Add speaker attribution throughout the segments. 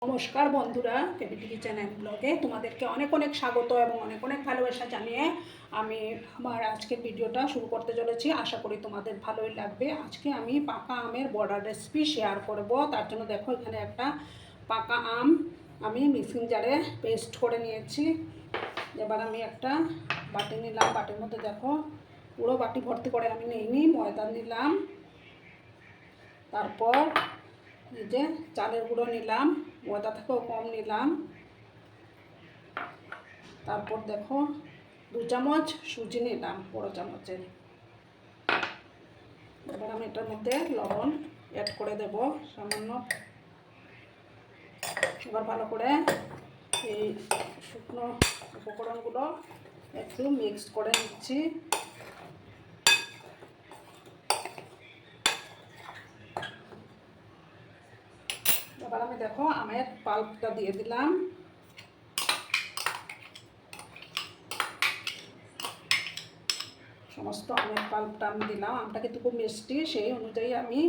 Speaker 1: নমস্কার বন্ধুরা, কেবিটিভি চ্যানেল ব্লগে তোমাদেরকে অনেক অনেক স্বাগত এবং অনেক অনেক ভালোবাসা জানিয়ে আমি আমার আজকের ভিডিওটা শুরু করতে চলেছি। আশা করি তোমাদের ভালোই লাগবে। আজকে আমি পাকা আমের বড়া রেসিপি শেয়ার করব। তার জন্য দেখো এখানে একটা পাকা আম আমি মিক্সিং জারে পেস্ট করে নিয়েছি। এবার আমি একটা বাটি নিলাম। বাটির মধ্যে দেখো পুরো বাটি ভর্তি করে আমি নিইনি, ময়দা নিলাম। তারপর এই যে চালের গুঁড়ো নিলাম, ময়দা থেকেও কম নিলাম। তারপর দেখো 2 চামচ সুজি নিলাম, বড় চামচের। এবার আমি এটার মধ্যে লবণ অ্যাড করে দেব সামান্য। এবার ভালো করে এই শুকনো উপকরণগুলো একটু মিক্স করে নিচ্ছি। এবার আমি দেখো আমের পাল্পটা দিয়ে দিলাম। সমস্ত আমের পাল্পটা আমি দিলাম। আমটা কিন্তু খুব মিষ্টি, সেই অনুযায়ী আমি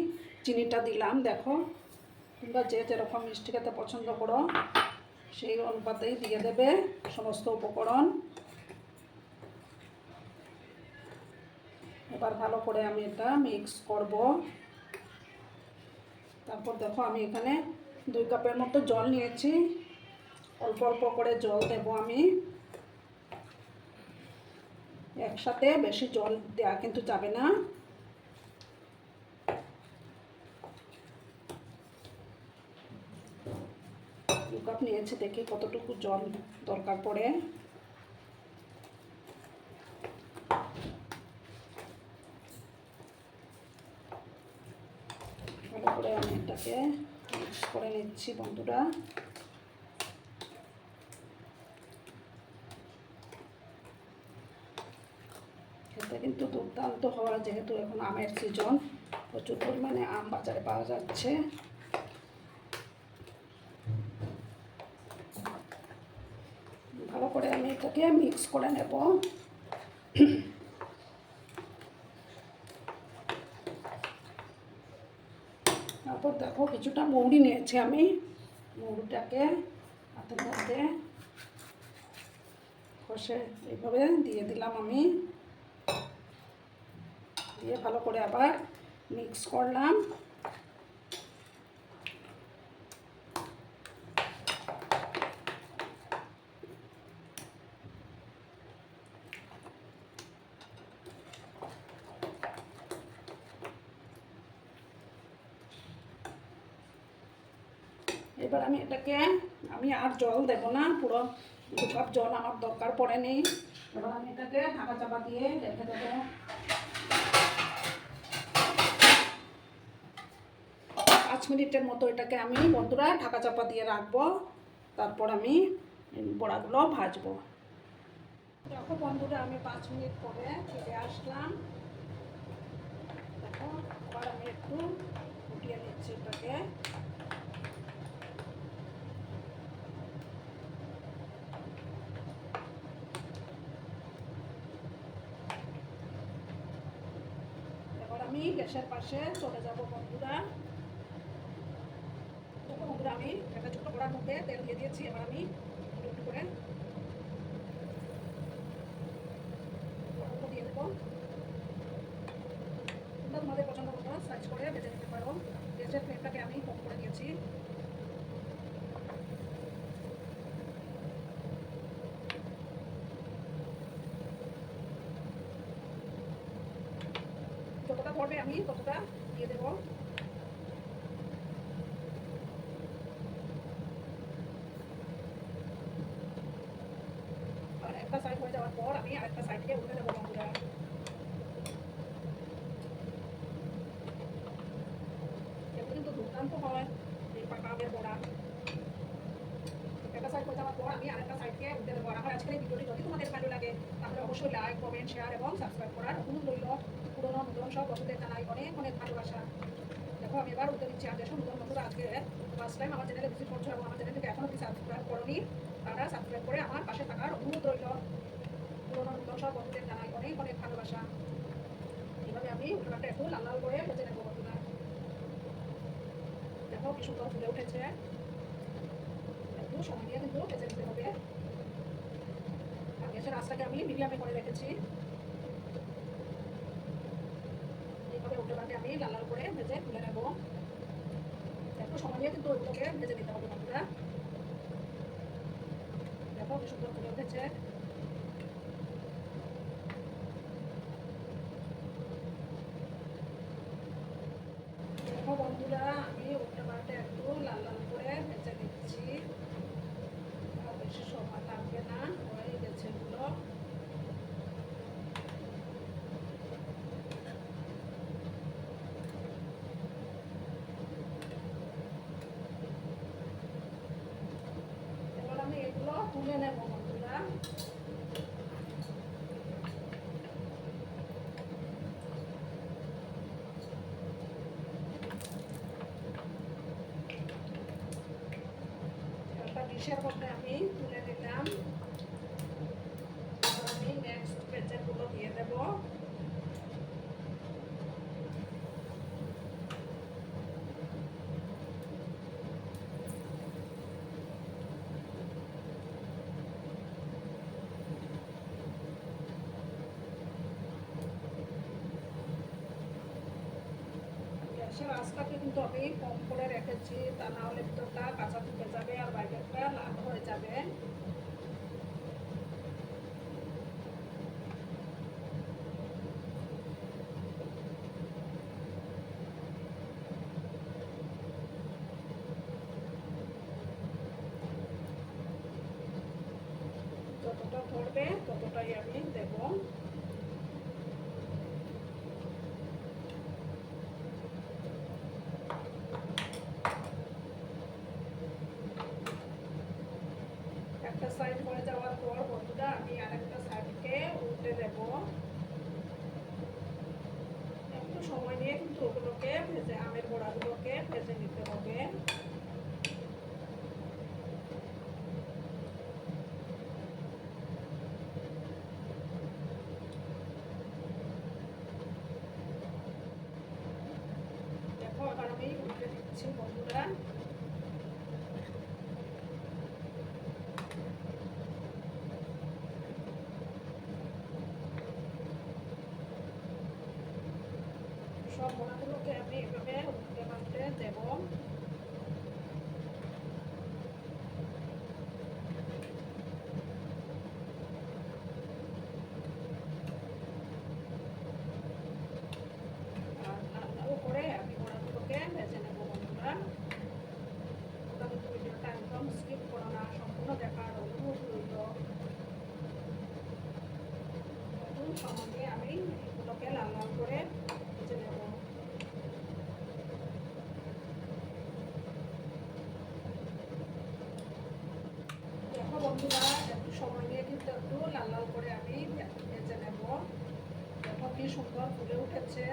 Speaker 1: চিনিটা দিলাম। দেখো তোমরা যে যেরকম মিষ্টি খেতে পছন্দ করো সেই অনুপাতেই দিয়ে দেবে সমস্ত উপকরণ। এবার ভালো করে আমি এটা মিক্স করব। তারপর দেখো আমি এখানে 2 কাপের মতো জল নিয়েছি। অল্প অল্প করে জল দেব আমি। একসাথে বেশি জল দেওয়া কিন্তু যাবে না। দু কাপ নিয়েছি, দেখি কতটুকু জল দরকার পড়ে। ভালো করে আমি এটাকে মিক্স করে নিচ্ছি বন্ধুরা। খেতে কিন্তু দুর্দান্ত হওয়া, যেহেতু এখন আমের সিজন, প্রচুর পরিমাণে আম বাজারে পাওয়া যাচ্ছে। ভালো করে আমি এটাকে মিক্স করে নেব। তারপর দেখো কিছুটা মৌরি নিয়েছি আমি। মৌরিটাকে হাতের মধ্যে কষে এইভাবে দিয়ে দিলাম আমি। দিয়ে ভালো করে আবার মিক্স করলাম। এবার আমি এটাকে আর জল দেব না, পুরো 2 কাপ জল আমার দরকার পড়েনি। এবার আমি এটাকে ঢাকা চাপা দিয়ে রেখে দেবো 5 মিনিটের মতো। এটাকে আমি বন্ধুরা ঢাকা চাপা দিয়ে রাখবো। তারপর আমি বড়াগুলো ভাজবো। দেখো বন্ধুরা, আমি 5 মিনিট পরে ফিরে আসলাম। দেখো আবার আমি একটু ফুটিয়ে নিচ্ছি এটাকে। এবার আমি গ্যাসের পাশে চলে যাব বন্ধুরা। দেখো বন্ধুরা, আমি একটা ছোট কড়ার মধ্যে তেল দিয়ে দিয়েছি। এবার আমি একটু একটু করে দিয়ে দেবো। তোমরা তোমাদের পছন্দ মতো সাইজ করে ভেজে নিতে পারো। গ্যাসের ফ্লেমটাকে আমি কম করে দিয়েছি। যতটা পড়বে আমি ততটা দিয়ে দেবো। আর একটা সাইড হয়ে যাওয়ার পর আমি আরেকটা সাইডকে উল্টে দেবো বন্ধুরা। এগুলো কিন্তু দুর্দান্ত হয় এই পাকা আমের বড়া। একটা সাইড হয়ে যাওয়ার পর আমি আরেকটা সাইডকে উল্টে দেবো। আর আমার আজকের এই ভিডিওটি যদি তোমাদের ভালো লাগে তাহলে অবশ্যই লাইক, কমেন্ট, শেয়ার এবং সাবস্ক্রাইব করার অনুরোধ রইল। পুরোনো নতুন সব বন্ধুদের জানাই অনেক অনেক ভালোবাসা। দেখো আমি এবার উল্টে দিচ্ছি। আর যেসব নতুন বন্ধুরা আজকে ফার্স্ট টাইম আমার চ্যানেলে ভিজিট করছো এবং আমার চ্যানেলটিকে এখনো কি সাবস্ক্রাইব করোনি, তারা সাবস্ক্রাইব করে আমার পাশে থাকার অনুরোধ রইল। পুরোনো নতুন সব বন্ধুদের জানাই অনেক অনেক ভালোবাসা। এইভাবে আমি উল্টাটা একটু লাল লাল করে ভেজে নেবো বন্ধুরা। দেখো কি সুন্দর ফুলে উঠেছে। সময় নিয়ে কিন্তু ভেজে নিতে হবে। আর গ্যাসের আঁচটাকে আমি মিডিয়ামে করে রেখেছি। এইভাবে উল্টে পাল্টে আমি লাল লাল করে ভেজে তুলে নেব। একটু সময় নিয়ে কিন্তু ওইগুলোকে ভেজে নিতে হবে বন্ধুরা। দেখো কি সুন্দর ফুলে উঠেছে। দেখো বন্ধুরা, আমি উল্টে পাল্টে একটু লাল লাল করে ভেজে নিচ্ছি। বেশি সময় লাগবে না, হয়ে গেছে এগুলো। এবার আমি এগুলো তুলে নেব বন্ধুরা। একটা ডিশের মধ্যে আমি তুলে নিলাম। আমি নেক্সট ভেজেগুলো দিয়ে দেব। গ্যাসের আঁচটাকে কিন্তু আমি কম করে রেখেছি, তা না হলে ভিতরটা কাঁচা থেকে যাবে আর বাইরেটা লাল হয়ে যাবে। যতটা ধরবে ততটাই আমি দেব। একটা সাইড হয়ে যাওয়ার পর বন্ধুরা আমি আরেকটা সাইডকে উল্টে দেব। একটু সময় নিয়ে কিন্তু ওগুলোকে ভেজে, আমের গোড়াগুলোকে ভেজে নিতে হবে। দেখো এবার আমি উল্টে দিচ্ছি বন্ধুরা। সব বড়াগুলোকে আমি এভাবে উল্টে পাল্টে দেব। আর লাল লাল করে আমি বড়াগুলোকে ভেজে নেব বন্ধুরা। তোমরা কিন্তু ভিডিওটা একদম স্কিপ করো না, সম্পূর্ণ দেখার অনুরোধ রইল। নতুন সময়ে আমি এগুলোকে লাল লাল করে ভেজে নেব। দেখো বন্ধুরা, একটু সময় নিয়ে কিন্তু একটু লাল লাল করে আমি ভেজে নেব। দেখো কি সুন্দর ফুলে উঠেছে।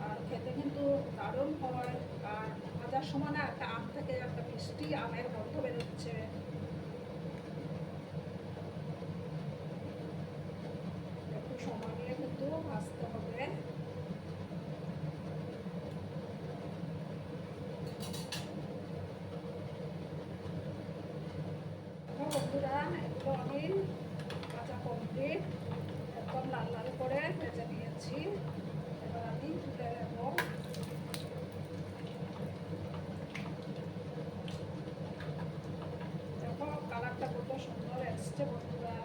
Speaker 1: আর খেতে কিন্তু দারুণ হয়। আর ভাজার সময় না একটা আম থেকে একটা মিষ্টি আমের গন্ধ বেরোচ্ছে। একটু সময় নিয়ে কিন্তু ভাজতে হবে। বন্ধুরা, এগুলো আমি ভাজা কমপ্লিট, একদম লাল লাল করে ভেজে নিয়েছি। এবার আমি তুলে নেব। দেখো কালারটা কত সুন্দর এসছে বন্ধুরা।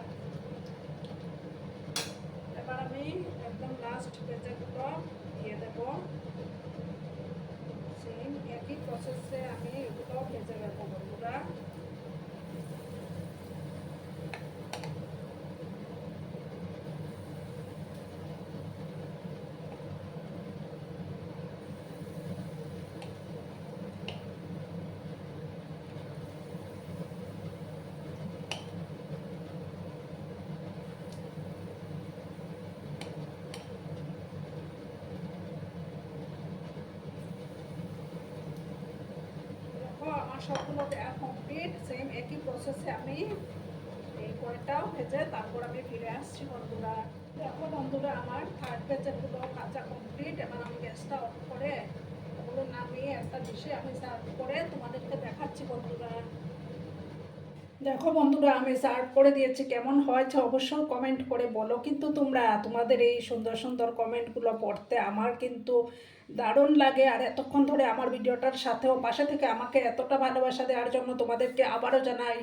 Speaker 1: এবার আমি একদম লাস্ট ভেজেগুলো দিয়ে দেব। সেম একই প্রসেসে আমি এগুলো ভেজে নেব বন্ধুরা। আমার সবগুলো দেওয়া কমপ্লিট। সেম একই প্রসেসে আমি এই কয়টাও ভেজে তারপর আমি ফিরে আসছি বন্ধুরা। দেখো বন্ধুরা, আমার থার্ড ভেজেগুলো ভাজা কমপ্লিট। এবার আমি গ্যাসটা অফ করে ওগুলো নামিয়ে একটা এসে আমি সার্ভ করে তোমাদেরকে দেখাচ্ছি বন্ধুরা। দেখো বন্ধুরা, আমি সার্ভ করে দিয়েছি, কেমন হয়েছে অবশ্যই কমেন্ট করে বলো। কিন্তু তোমরা তোমাদের এই সুন্দর সুন্দর কমেন্টগুলো পড়তে আমার কিন্তু দারুণ লাগে। আর এতক্ষণ ধরে আমার ভিডিওটার সাথেও পাশে থেকে আমাকে এতটা ভালোবাসা দেওয়ার জন্য তোমাদেরকে আবারও জানাই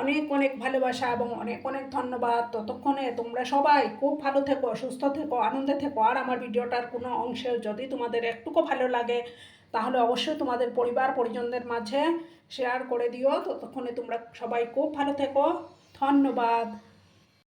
Speaker 1: অনেক অনেক ভালোবাসা এবং অনেক অনেক ধন্যবাদ। ততক্ষণে তোমরা সবাই খুব ভালো থেকো, সুস্থ থেকো, আনন্দে থেকো। আর আমার ভিডিওটার কোনো অংশে যদি তোমাদের একটুকু ভালো লাগে তাহলে অবশ্যই তোমাদের পরিবার পরিজনদের মাঝে শেয়ার করে দিও। ততক্ষণে তোমরা সবাই খুব ভালো থেকো। ধন্যবাদ।